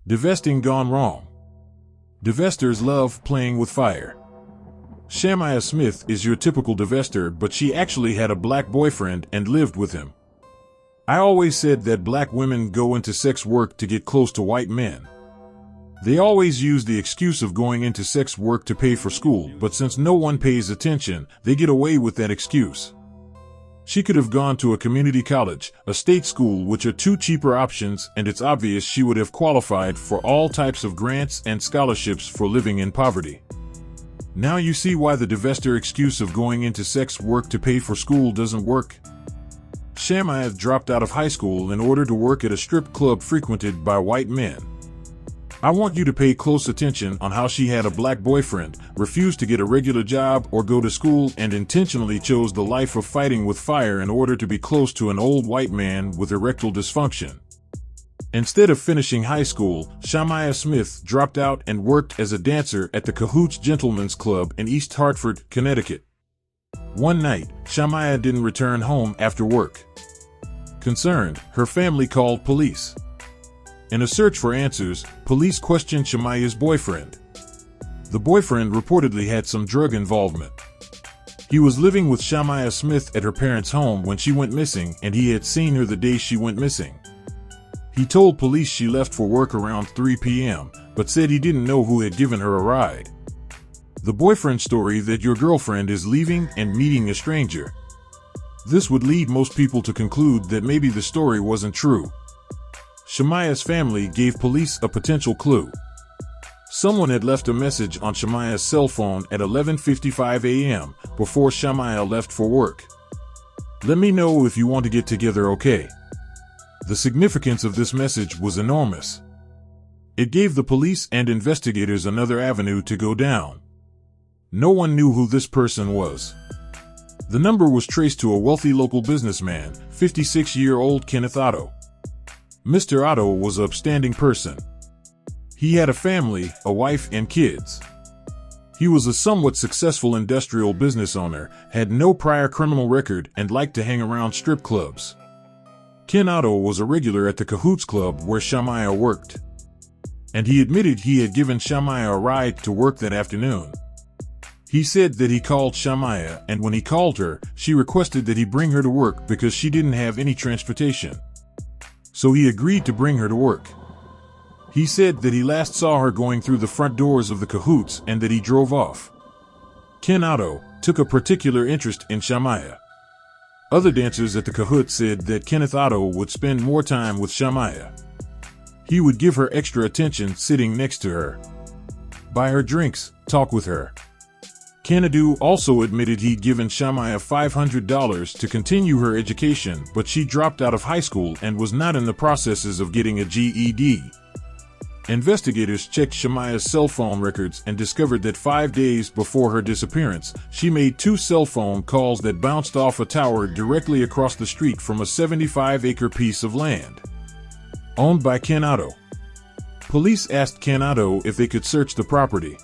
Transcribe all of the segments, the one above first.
Divesting gone wrong. Divesters love playing with fire. Shamaia Smith is your typical divester, but she actually had a black boyfriend and lived with him. I always said that black women go into sex work to get close to white men. They always use the excuse of going into sex work to pay for school, but since no one pays attention, they get away with that excuse. She could have gone to a community college, a state school, which are two cheaper options, and it's obvious she would have qualified for all types of grants and scholarships for living in poverty. Now you see why the divester excuse of going into sex work to pay for school doesn't work. Shamaia dropped out of high school in order to work at a strip club frequented by white men. I want you to pay close attention on how she had a black boyfriend, refused to get a regular job or go to school, and intentionally chose the life of fighting with fire in order to be close to an old white man with erectile dysfunction. Instead of finishing high school, Shamaia Smith dropped out and worked as a dancer at the Cahoots Gentlemen's Club in East Hartford, Connecticut. One night, Shamaia didn't return home after work. Concerned, her family called police. In a search for answers, police questioned Shamaia's boyfriend. The boyfriend reportedly had some drug involvement. He was living with Shamaia Smith at her parents' home when she went missing, and he had seen her the day she went missing. He told police she left for work around 3 p.m., but said he didn't know who had given her a ride. The boyfriend's story that your girlfriend is leaving and meeting a stranger. This would lead most people to conclude that maybe the story wasn't true. Shamaia's family gave police a potential clue. Someone had left a message on Shamaia's cell phone at 11:55 a.m. before Shamaia left for work. Let me know if you want to get together, okay? The significance of this message was enormous. It gave the police and investigators another avenue to go down. No one knew who this person was. The number was traced to a wealthy local businessman, 56-year-old Kenneth Otto. Mr. Otto was an upstanding person. He had a family, a wife, and kids. He was a somewhat successful industrial business owner, had no prior criminal record, and liked to hang around strip clubs. Ken Otto was a regular at the Cahoots Club where Shamaia worked. And he admitted he had given Shamaia a ride to work that afternoon. He said that he called Shamaia, and when he called her, she requested that he bring her to work because she didn't have any transportation. So he agreed to bring her to work. He said that he last saw her going through the front doors of the Cahoots and that he drove off. Ken Otto took a particular interest in Shamaia. Other dancers at the Cahoots said that Kenneth Otto would spend more time with Shamaia. He would give her extra attention sitting next to her, buy her drinks, talk with her. Kennedy also admitted he'd given Shamaia $500 to continue her education, but she dropped out of high school and was not in the processes of getting a GED. Investigators checked Shamaia's cell phone records and discovered that 5 days before her disappearance, she made 2 cell phone calls that bounced off a tower directly across the street from a 75-acre piece of land owned by Ken Otto. Police asked Ken Otto if they could search the property.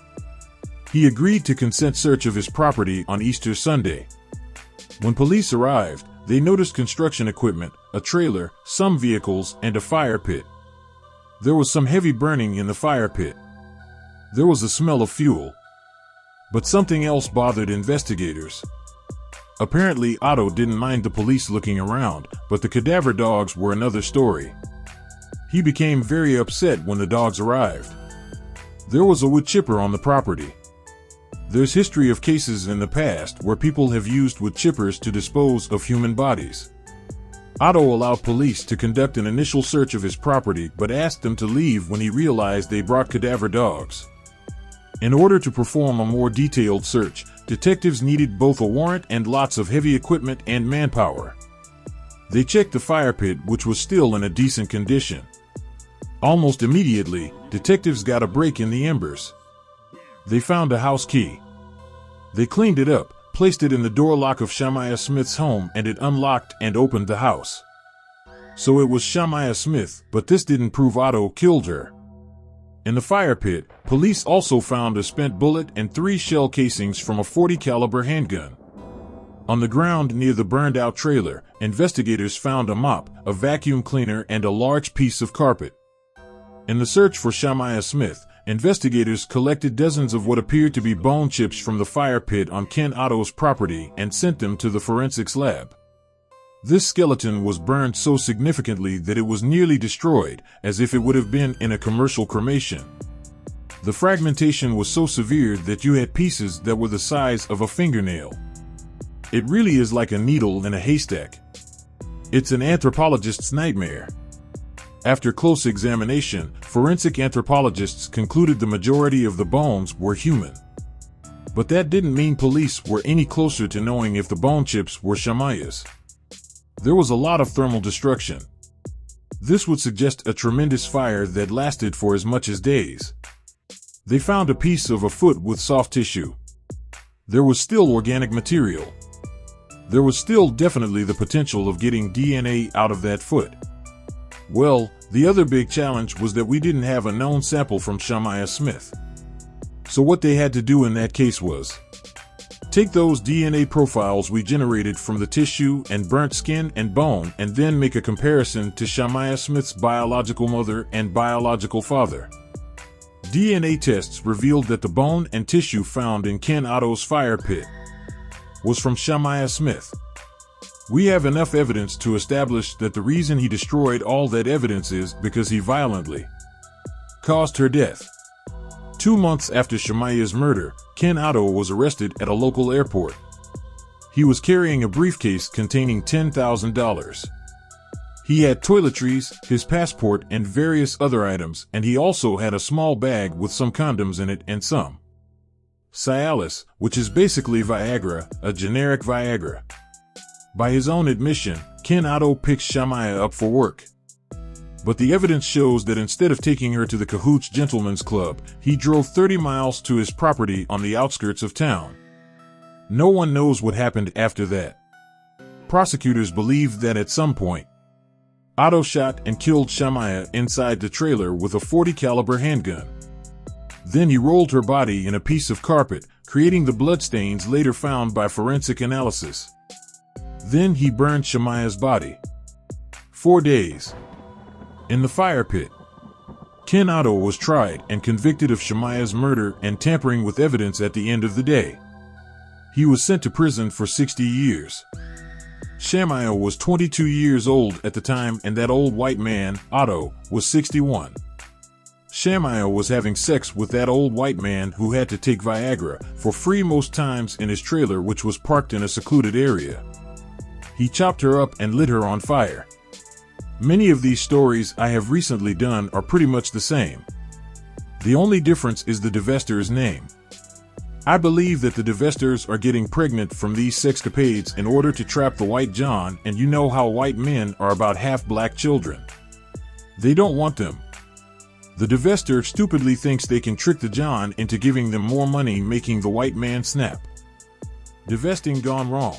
He agreed to consent search of his property on Easter Sunday. When police arrived, they noticed construction equipment, a trailer, some vehicles, and a fire pit. There was some heavy burning in the fire pit. There was a smell of fuel. But something else bothered investigators. Apparently, Otto didn't mind the police looking around, but the cadaver dogs were another story. He became very upset when the dogs arrived. There was a wood chipper on the property. There's history of cases in the past where people have used wood chippers to dispose of human bodies. Otto allowed police to conduct an initial search of his property but asked them to leave when he realized they brought cadaver dogs. In order to perform a more detailed search, detectives needed both a warrant and lots of heavy equipment and manpower. They checked the fire pit, which was still in a decent condition. Almost immediately, detectives got a break in the embers. They found a house key. They cleaned it up, placed it in the door lock of Shamaia Smith's home, and it unlocked and opened the house. So it was Shamaia Smith, but this didn't prove Otto killed her. In the fire pit, police also found a spent bullet and 3 shell casings from a .40 caliber handgun. On the ground near the burned-out trailer, investigators found a mop, a vacuum cleaner, and a large piece of carpet. In the search for Shamaia Smith, investigators collected dozens of what appeared to be bone chips from the fire pit on Ken Otto's property and sent them to the forensics lab. This skeleton was burned so significantly that it was nearly destroyed, as if it would have been in a commercial cremation. The fragmentation was so severe that you had pieces that were the size of a fingernail. It really is like a needle in a haystack. It's an anthropologist's nightmare. After close examination, forensic anthropologists concluded the majority of the bones were human. But that didn't mean police were any closer to knowing if the bone chips were Shamaia's. There was a lot of thermal destruction. This would suggest a tremendous fire that lasted for as much as days. They found a piece of a foot with soft tissue. There was still organic material. There was still definitely the potential of getting DNA out of that foot. Well, the other big challenge was that we didn't have a known sample from Shamaia Smith. So what they had to do in that case was take those DNA profiles we generated from the tissue and burnt skin and bone and then make a comparison to Shamaia Smith's biological mother and biological father. DNA tests revealed that the bone and tissue found in Ken Otto's fire pit was from Shamaia Smith. We have enough evidence to establish that the reason he destroyed all that evidence is because he violently caused her death. 2 months after Shamaia's murder, Ken Otto was arrested at a local airport. He was carrying a briefcase containing $10,000. He had toiletries, his passport, and various other items, and he also had a small bag with some condoms in it and some Cialis, which is basically Viagra, a generic Viagra. By his own admission, Ken Otto picked Shamaia up for work. But the evidence shows that instead of taking her to the Cahoots Gentlemen's Club, he drove 30 miles to his property on the outskirts of town. No one knows what happened after that. Prosecutors believe that at some point, Otto shot and killed Shamaia inside the trailer with a .40 caliber handgun. Then he rolled her body in a piece of carpet, creating the bloodstains later found by forensic analysis. Then he burned Shamaia's body. 4 days. In the fire pit, Ken Otto was tried and convicted of Shamaia's murder and tampering with evidence at the end of the day. He was sent to prison for 60 years. Shamaia was 22 years old at the time and that old white man, Otto, was 61. Shamaia was having sex with that old white man who had to take Viagra for free most times in his trailer, which was parked in a secluded area. He chopped her up and lit her on fire. Many of these stories I have recently done are pretty much the same. The only difference is the Divester's name. I believe that the Divesters are getting pregnant from these sexcapades in order to trap the white John, and you know how white men are about half-black children. They don't want them. The Divester stupidly thinks they can trick the John into giving them more money, making the white man snap. Divesting gone wrong.